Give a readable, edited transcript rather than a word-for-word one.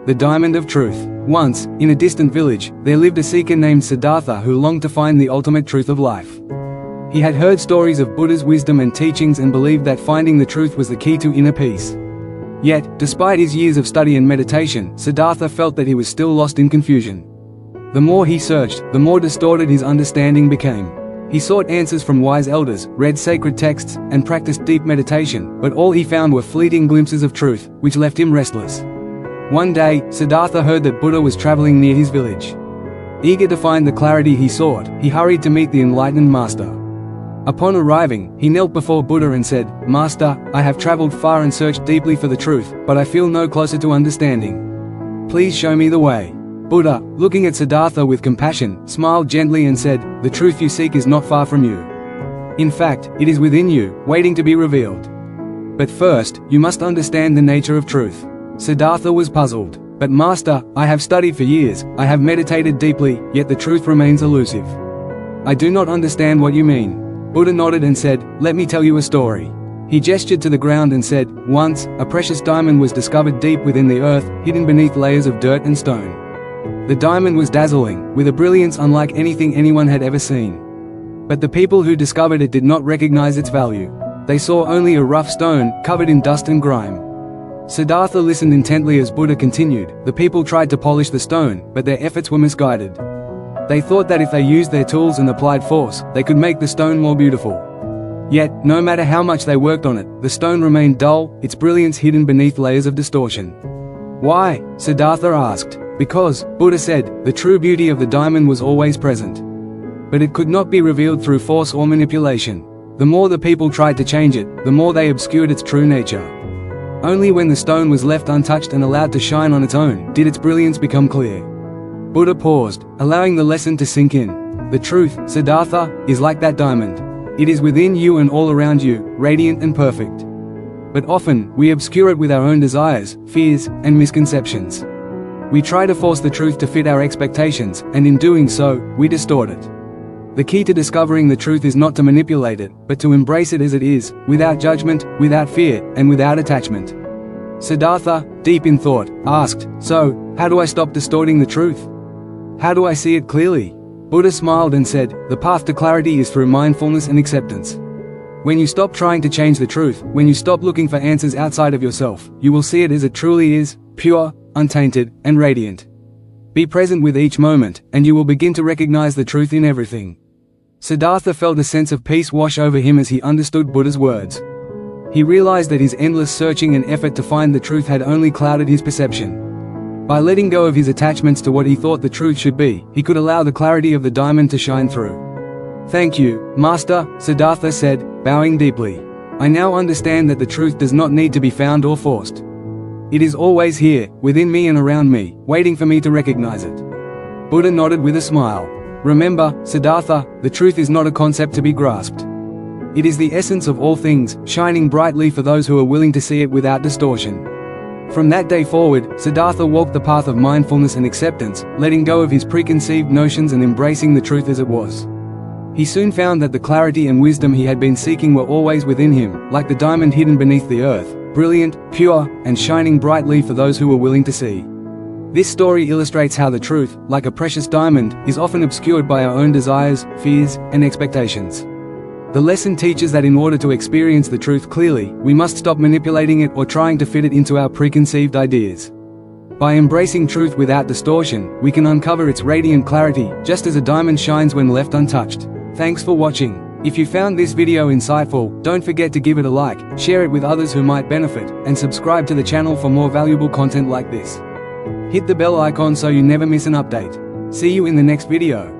The Diamond of Truth. Once, in a distant village, there lived a seeker named Siddhartha who longed to find the ultimate truth of life. He had heard stories of Buddha's wisdom and teachings and believed that finding the truth was the key to inner peace. Yet, despite his years of study and meditation, Siddhartha felt that he was still lost in confusion. The more he searched, the more distorted his understanding became. He sought answers from wise elders, read sacred texts, and practiced deep meditation, but all he found were fleeting glimpses of truth, which left him restless. One day, Siddhartha heard that Buddha was traveling near his village. Eager to find the clarity he sought, he hurried to meet the enlightened master. Upon arriving, he knelt before Buddha and said, "Master, I have traveled far and searched deeply for the truth, but I feel no closer to understanding. Please show me the way." Buddha, looking at Siddhartha with compassion, smiled gently and said, "The truth you seek is not far from you. In fact, it is within you, waiting to be revealed. But first, you must understand the nature of truth." Siddhartha was puzzled. "But Master, I have studied for years, I have meditated deeply, yet the truth remains elusive. I do not understand what you mean." Buddha nodded and said, "Let me tell you a story." He gestured to the ground and said, "Once, a precious diamond was discovered deep within the earth, hidden beneath layers of dirt and stone. The diamond was dazzling, with a brilliance unlike anything anyone had ever seen. But the people who discovered it did not recognize its value. They saw only a rough stone, covered in dust and grime." Siddhartha listened intently as Buddha continued. "The people tried to polish the stone, but their efforts were misguided. They thought that if they used their tools and applied force, they could make the stone more beautiful. Yet, no matter how much they worked on it, the stone remained dull, its brilliance hidden beneath layers of distortion." "Why?" Siddhartha asked. "Because," Buddha said, "the true beauty of the diamond was always present. But it could not be revealed through force or manipulation. The more the people tried to change it, the more they obscured its true nature. Only when the stone was left untouched and allowed to shine on its own, did its brilliance become clear." Buddha paused, allowing the lesson to sink in. "The truth, Siddhartha, is like that diamond. It is within you and all around you, radiant and perfect. But often, we obscure it with our own desires, fears, and misconceptions. We try to force the truth to fit our expectations, and in doing so, we distort it. The key to discovering the truth is not to manipulate it, but to embrace it as it is, without judgment, without fear, and without attachment." Siddhartha, deep in thought, asked, "So, how do I stop distorting the truth? How do I see it clearly?" Buddha smiled and said, "The path to clarity is through mindfulness and acceptance. When you stop trying to change the truth, when you stop looking for answers outside of yourself, you will see it as it truly is, pure, untainted, and radiant. Be present with each moment, and you will begin to recognize the truth in everything." Siddhartha felt a sense of peace wash over him as he understood Buddha's words. He realized that his endless searching and effort to find the truth had only clouded his perception. By letting go of his attachments to what he thought the truth should be, he could allow the clarity of the diamond to shine through. "Thank you, Master," Siddhartha said, bowing deeply. "I now understand that the truth does not need to be found or forced. It is always here, within me and around me, waiting for me to recognize it." Buddha nodded with a smile. "Remember, Siddhartha, the truth is not a concept to be grasped. It is the essence of all things, shining brightly for those who are willing to see it without distortion." From that day forward, Siddhartha walked the path of mindfulness and acceptance, letting go of his preconceived notions and embracing the truth as it was. He soon found that the clarity and wisdom he had been seeking were always within him, like the diamond hidden beneath the earth, brilliant, pure, and shining brightly for those who were willing to see. This story illustrates how the truth, like a precious diamond, is often obscured by our own desires, fears, and expectations. The lesson teaches that in order to experience the truth clearly, we must stop manipulating it or trying to fit it into our preconceived ideas. By embracing truth without distortion, we can uncover its radiant clarity, just as a diamond shines when left untouched. Thanks for watching. If you found this video insightful, don't forget to give it a like, share it with others who might benefit, and subscribe to the channel for more valuable content like this. Hit the bell icon so you never miss an update. See you in the next video.